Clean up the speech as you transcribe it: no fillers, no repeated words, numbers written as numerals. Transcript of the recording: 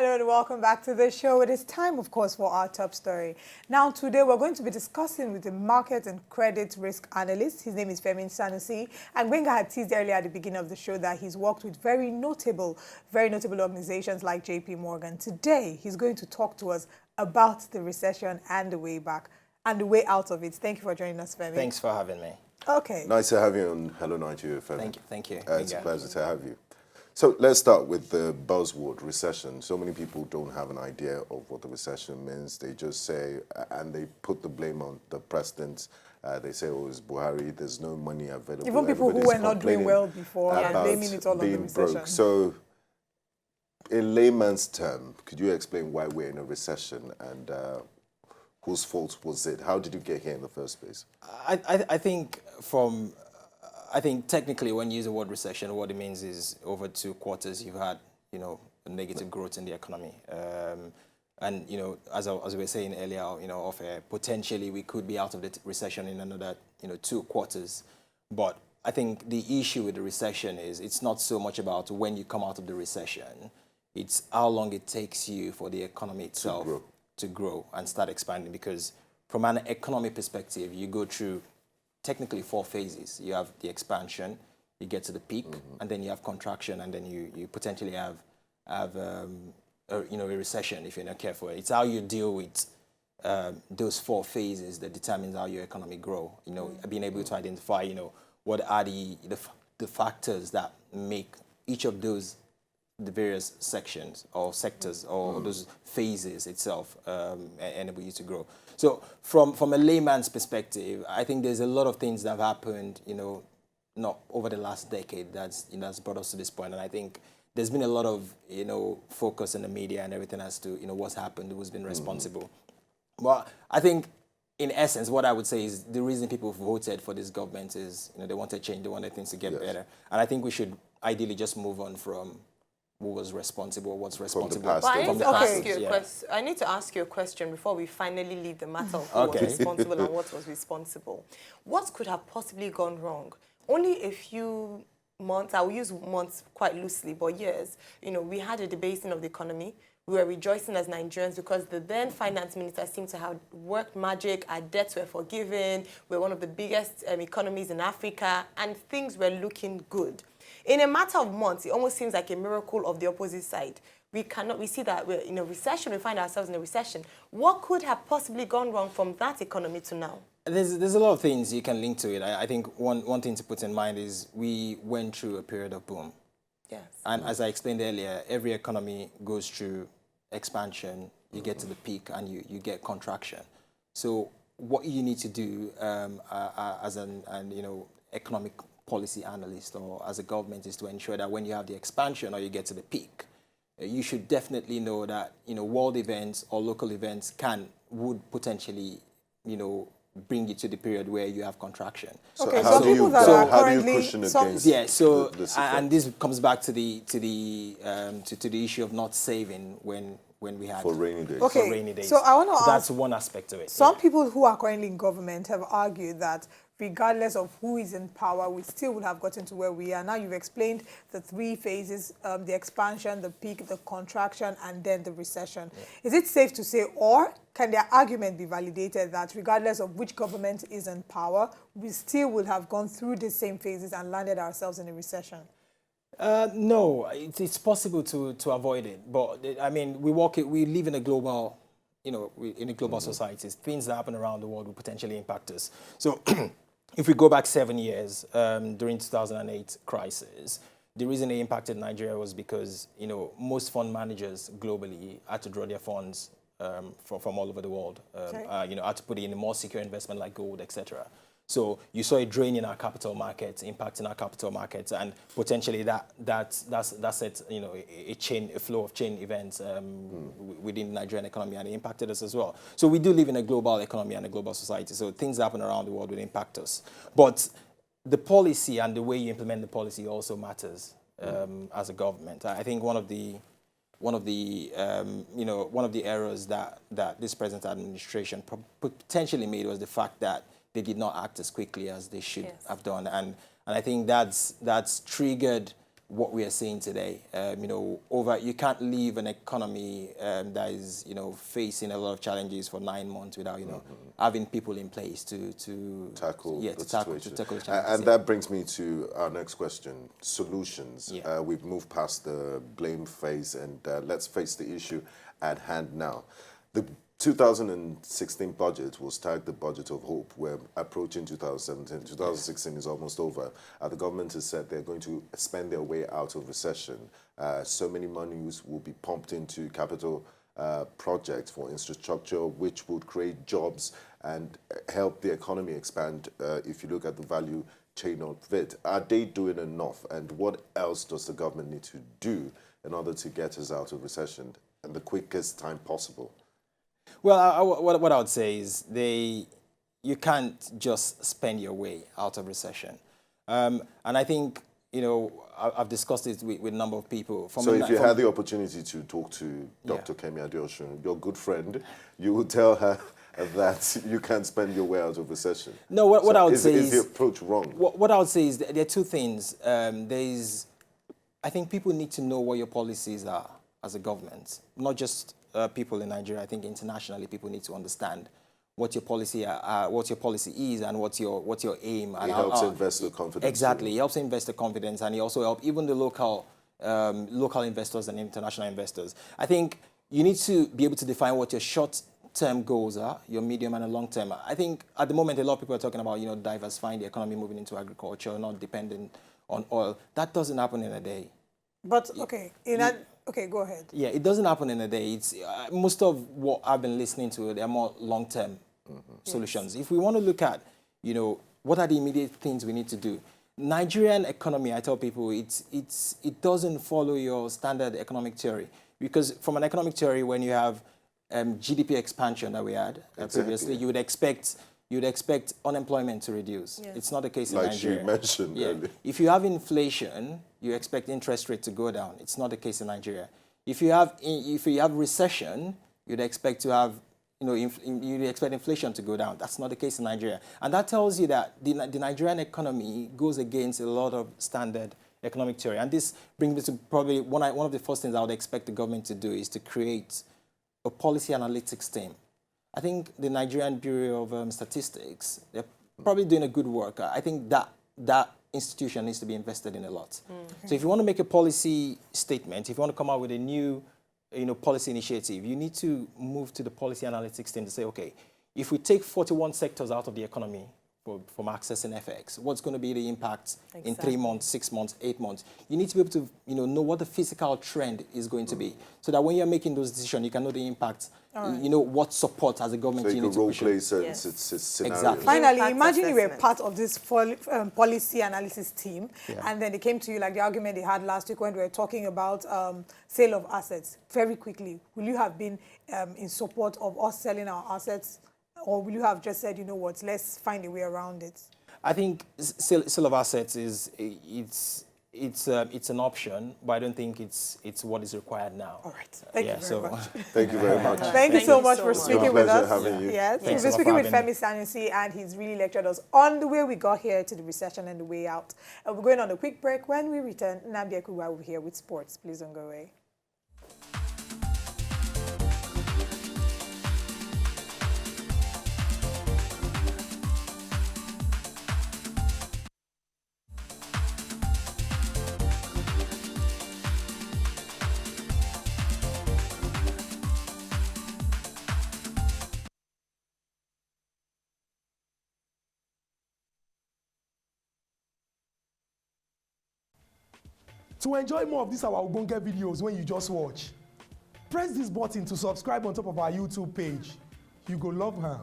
Hello and welcome back to the show. It is time, of course, for our top story. Now, today we're going to be discussing with the market and credit risk analyst. His name is Femi Sanusi. And Gbenga had teased earlier at the beginning of the show that he's worked with very notable organizations like JP Morgan. Today, he's going to talk to us about the recession and the way back and the way out of it. Thank you for joining us, Femi. Thanks for having me. Okay. Nice to have you on Hello Nigeria, Femi. Thank you. It's a pleasure to have you. So let's start with the buzzword, recession. So many people don't have an idea of what the recession means. They just say, and they put the blame on the president. They say, oh, it's Buhari, there's no money available. Even people who were not doing well before are blaming it all on the recession. Broke. So in layman's term, could you explain why we're in a recession and whose fault was it? How did you get here in the first place? I think technically when you use the word recession, what it means is over 2 quarters you've had, a negative growth in the economy. And, as we were saying earlier, off air, potentially we could be out of the recession in another, 2 quarters. But I think the issue with the recession is it's not so much about when you come out of the recession, it's how long it takes you for the economy itself to grow and start expanding. Because from an economic perspective, you go through technically 4 phases. You have the expansion, you get to the peak, and then you have contraction, and then you potentially have a recession if you're not careful. It's how you deal with those 4 phases that determines how your economy grow. Being able to identify, what are the factors that make each of those the various sections or sectors or those phases itself enable you to grow. So from a layman's perspective, I think there's a lot of things that have happened, not over the last decade that's brought us to this point. And I think there's been a lot of, focus in the media and everything as to, what's happened, who's been responsible. But I think in essence, what I would say is the reason people voted for this government is, they wanted change, they wanted things to get better. And I think we should ideally just move on from who was responsible, what's responsible. But I need to ask you a question before we finally leave the matter of who was responsible and what was responsible. What could have possibly gone wrong? Only a few months, I will use months quite loosely, but years, we had a debasing of the economy. We were rejoicing as Nigerians because the then finance minister seemed to have worked magic. Our debts were forgiven. We're one of the biggest economies in Africa, and things were looking good. In a matter of months, it almost seems like a miracle of the opposite side. We see that we're in a recession, we find ourselves in a recession. What could have possibly gone wrong from that economy to now? There's a lot of things you can link to it. I think one thing to put in mind is we went through a period of boom. Yes. And as I explained earlier, every economy goes through expansion, you get to the peak and you get contraction. So what you need to do as an economic policy analyst or as a government is to ensure that when you have the expansion or you get to the peak, you should definitely know that world events or local events would potentially bring you to the period where you have contraction. So okay, how do you cushion against and this comes back to the issue of not saving when we had for rainy days. Okay, for rainy days. So I want to ask, that's one aspect of it. Some people who are currently in government have argued that regardless of who is in power, we still would have gotten to where we are. Now you've explained the 3 phases, the expansion, the peak, the contraction, and then the recession. Yeah. Is it safe to say, or can their argument be validated that regardless of which government is in power, we still would have gone through the same phases and landed ourselves in a recession? No, it's possible to avoid it. But I mean, we live in a global, in a global society. Things that happen around the world will potentially impact us. So if we go back 7 years, during 2008 crisis, the reason it impacted Nigeria was because, most fund managers globally had to draw their funds from all over the world, had to put it in a more secure investment like gold, etc. So you saw a drain in our capital markets, impacting our capital markets, and potentially that set a flow of chain events within the Nigerian economy, and it impacted us as well. So we do live in a global economy and a global society. So things that happen around the world will impact us. But the policy and the way you implement the policy also matters as a government. I think one of the errors that this present administration potentially made was the fact that they did not act as quickly as they should have done, and I think that's triggered what we are seeing today. You can't leave an economy that is, facing a lot of challenges for 9 months without, having people in place to tackle the tackle situation. the challenges. And that brings me to our next question, solutions. Yeah. We've moved past the blame phase, and let's face the issue at hand now. The 2016 budget was tagged the budget of hope. We're approaching 2017. 2016 is almost over. The government has said they're going to spend their way out of recession. So many monies will be pumped into capital projects for infrastructure, which would create jobs and help the economy expand if you look at the value chain of it. Are they doing enough? And what else does the government need to do in order to get us out of recession in the quickest time possible? Well, what I would say is you can't just spend your way out of recession. And I think, I've discussed it with a number of people. So if you had the opportunity to talk to Dr. Kemi Adeosun, your good friend, you would tell her that you can't spend your way out of recession. No, what I would say is... Is the approach wrong? What I would say is there are two things. I think people need to know what your policies are as a government, not just people in Nigeria. I think internationally people need to understand what your policy is and what's your aim. It helps investor confidence. Exactly, it helps investor confidence, and it also helps even the local investors and international investors. I think you need to be able to define what your short-term goals are, your medium and a long-term. I think at the moment a lot of people are talking about diversifying the economy, moving into agriculture, not dependent on oil. That doesn't happen in a day. But okay, okay, go ahead. Yeah, it doesn't happen in a day. It's most of what I've been listening to, they're more long-term solutions. If we want to look at, what are the immediate things we need to do? Nigerian economy, I tell people, it doesn't follow your standard economic theory, because from an economic theory, when you have GDP expansion that we had previously, you would expect unemployment to reduce. Yeah. It's not the case in Nigeria. Like you mentioned earlier. If you have inflation, you expect interest rate to go down. It's not the case in Nigeria. If you have recession, you'd expect to have, you'd expect inflation to go down. That's not the case in Nigeria. And that tells you that the Nigerian economy goes against a lot of standard economic theory. And this brings me to probably one of the first things I would expect the government to do is to create a policy analytics team. I think the Nigerian Bureau of Statistics, they're probably doing a good work. I think that institution needs to be invested in a lot. So if you want to make a policy statement, if you want to come out with a new policy initiative, you need to move to the policy analytics team to say, okay, if we take 41 sectors out of the economy from accessing FX, what's going to be the impact in 3 months, 6 months, 8 months? You need to be able to know what the physical trend is going to be, so that when you're making those decisions, you can know the impact, what support as a government so you need to push. So you can role play certain scenarios. Exactly. Finally, imagine you were part of this policy analysis team, and then they came to you like the argument they had last week when we were talking about sale of assets. Very quickly, will you have been in support of us selling our assets? Or will you have just said, let's find a way around it? I think sale of assets it's an option, but I don't think it's what is required now. All right. Thank you very much. Thank you very much. Thank you so much for speaking with us. Having you. Yes, we've been speaking with Femi Sanusi, and he's really lectured us on the way we got here to the recession and the way out. And we're going on a quick break. When we return, Nnamdi Ekuwa will be here with sports. Please don't go away. To enjoy more of these our Ogbonge videos when you just watch, press this button to subscribe on top of our YouTube page. You go love her.